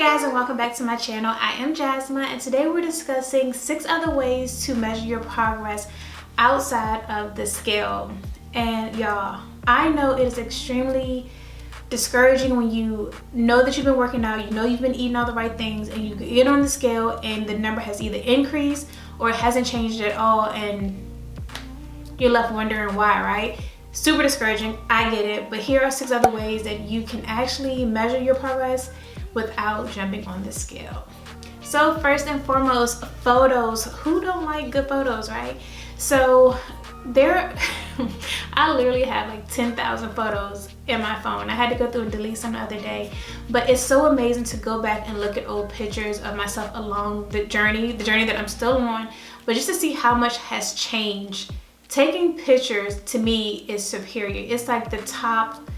guys, and welcome back to my channel. I am Jasma, and today we're discussing 6 other ways to measure your progress outside of the scale. And y'all, I know it is extremely discouraging when you know that you've been working out, you know you've been eating all the right things, and you get on the scale and the number has either increased or it hasn't changed at all, and you're left wondering why, right? Super discouraging, I get it, but here are 6 other ways that you can actually measure your progress without jumping on the scale. So first and foremost, photos. Who don't like good photos, right? So I literally have like 10,000 photos in my phone. I had to go through and delete some the other day, but it's so amazing to go back and look at old pictures of myself along the journey that I'm still on, but just to see how much has changed. Taking pictures to me is superior. It's like the top.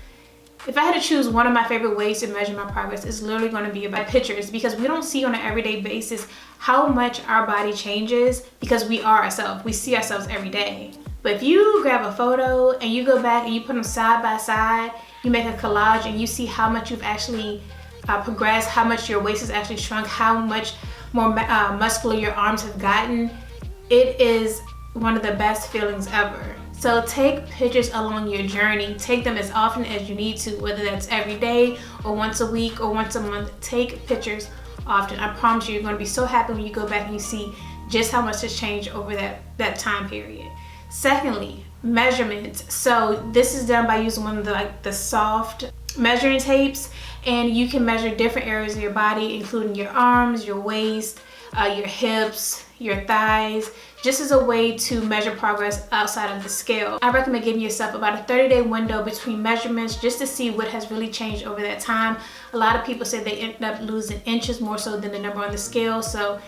If I had to choose one of my favorite ways to measure my progress, it's literally going to be about pictures, because we don't see on an everyday basis how much our body changes because we are ourselves. We see ourselves every day. But if you grab a photo and you go back and you put them side by side, you make a collage and you see how much you've actually progressed, how much your waist has actually shrunk, how much more muscular your arms have gotten, it is one of the best feelings ever. So take pictures along your journey. Take them as often as you need to, whether that's every day or once a week or once a month. Take pictures often. I promise you, you're going to be so happy when you go back and you see just how much has changed over that time period. Secondly, measurements. So this is done by using one of the soft measuring tapes, and you can measure different areas of your body, including your arms, your waist, your hips, your thighs, just as a way to measure progress outside of the scale. I recommend giving yourself about a 30-day window between measurements just to see what has really changed over that time. A lot of people say they end up losing inches more so than the number on the scale. So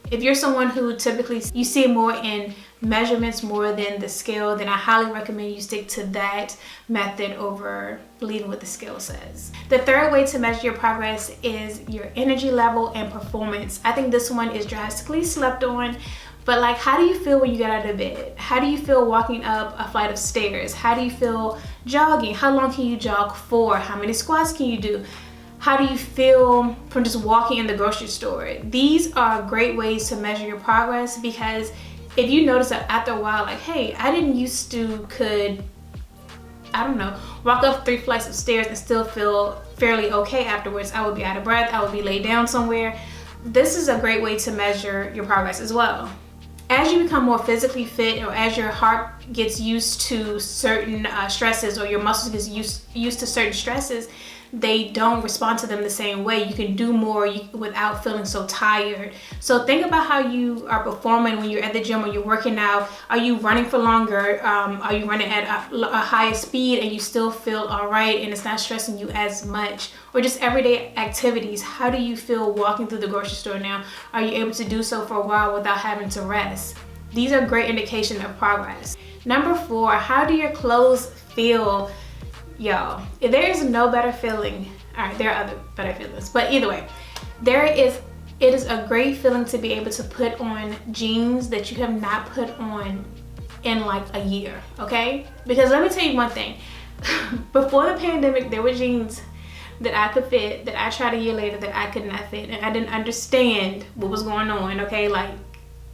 if you're someone who typically you see more in measurements more than the scale, then I highly recommend you stick to that method over believing what the scale says. The third way to measure your progress is your energy level and performance. I think this one is drastically slept on, but like, how do you feel when you get out of bed? How do you feel walking up a flight of stairs? How do you feel jogging? How long can you jog for? How many squats can you do? How do you feel from just walking in the grocery store? These are great ways to measure your progress, because if you notice that after a while, like, hey, I didn't used to could, I don't know, walk up 3 flights of stairs and still feel fairly okay afterwards. I would be out of breath. I would be laid down somewhere. This is a great way to measure your progress as well. As you become more physically fit, or as your heart gets used to certain stresses, or your muscles get used to certain stresses, they don't respond to them the same way. You can do more without feeling so tired. So think about how you are performing when you're at the gym or you're working out. Are you running for longer? Are you running at a higher speed and you still feel all right and it's not stressing you as much? Or just everyday activities. How do you feel walking through the grocery store now? Are you able to do so for a while without having to rest? These are great indication of progress. Number 4, how do your clothes feel? Y'all, there is no better feeling. All right, there are other better feelings, but either way, it is a great feeling to be able to put on jeans that you have not put on in like a year, okay? Because let me tell you one thing. Before the pandemic, there were jeans that I could fit, that I tried a year later that I could not fit, and I didn't understand what was going on, okay? Like,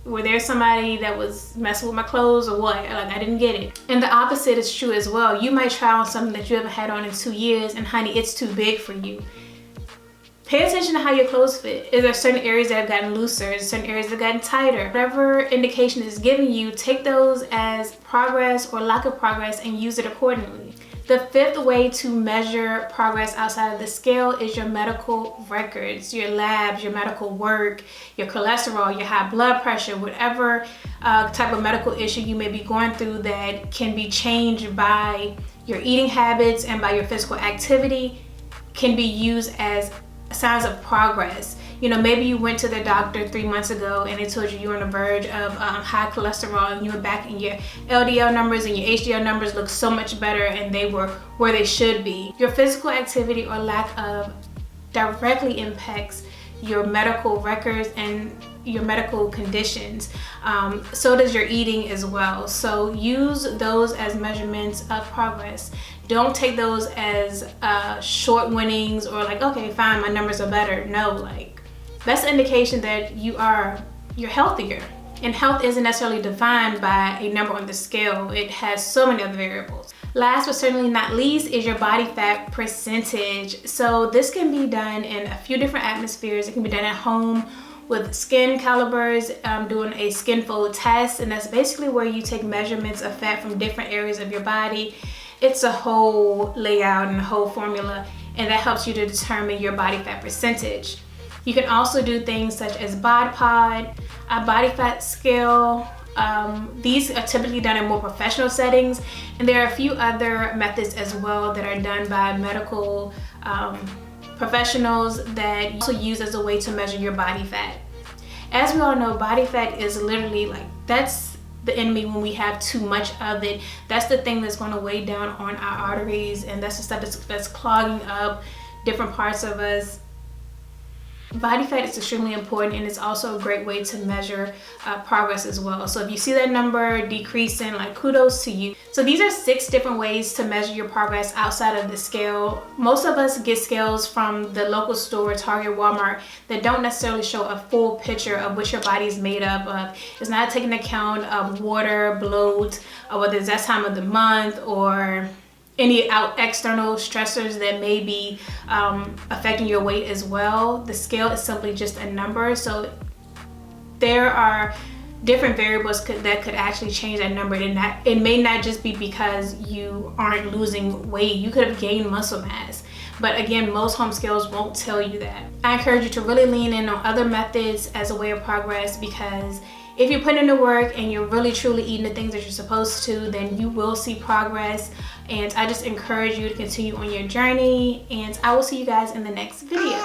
were there somebody that was messing with my clothes or what? Like, I didn't get it. And the opposite is true as well. You might try on something that you haven't had on in 2 years, and honey, it's too big for you. Pay attention to how your clothes fit. Is there certain areas that have gotten looser? Is there certain areas that have gotten tighter? Whatever indication is giving you, take those as progress or lack of progress and use it accordingly. The 5th way to measure progress outside of the scale is your medical records, your labs, your medical work, your cholesterol, your high blood pressure, whatever type of medical issue you may be going through that can be changed by your eating habits and by your physical activity can be used as signs of progress. You know, maybe you went to the doctor 3 months ago and they told you were on the verge of high cholesterol, and you were back and your LDL numbers and your HDL numbers look so much better and they were where they should be. Your physical activity or lack of directly impacts your medical records and your medical conditions. So does your eating as well. So use those as measurements of progress. Don't take those as short winnings or like, okay, fine, my numbers are better. No, like that's an indication that you're healthier. And health isn't necessarily defined by a number on the scale. It has so many other variables. Last but certainly not least is your body fat percentage. So this can be done in a few different atmospheres. It can be done at home with skin calibers, doing a skin fold test, and that's basically where you take measurements of fat from different areas of your body. It's a whole layout and a whole formula, and that helps you to determine your body fat percentage. You can also do things such as bod pod, a body fat scale. These are typically done in more professional settings, and there are a few other methods as well that are done by medical professionals that you also use as a way to measure your body fat. As we all know, body fat is literally like, that's the enemy when we have too much of it. That's the thing that's going to weigh down on our arteries, and that's the stuff that's clogging up different parts of us. Body fat is extremely important, and it's also a great way to measure progress as well. So if you see that number decreasing, like, kudos to you. So these are 6 different ways to measure your progress outside of the scale. Most of us get scales from the local store, Target, Walmart, that don't necessarily show a full picture of what your body is made up of. It's not taking account of water, bloat, or whether it's that time of the month, or any external stressors that may be affecting your weight as well. The scale is simply just a number, so there are different variables that could actually change that number. And it may not just be because you aren't losing weight. You could have gained muscle mass. But again, most home scales won't tell you that. I encourage you to really lean in on other methods as a way of progress, because if you put in the work and you're really truly eating the things that you're supposed to, then you will see progress. And I just encourage you to continue on your journey, and I will see you guys in the next video.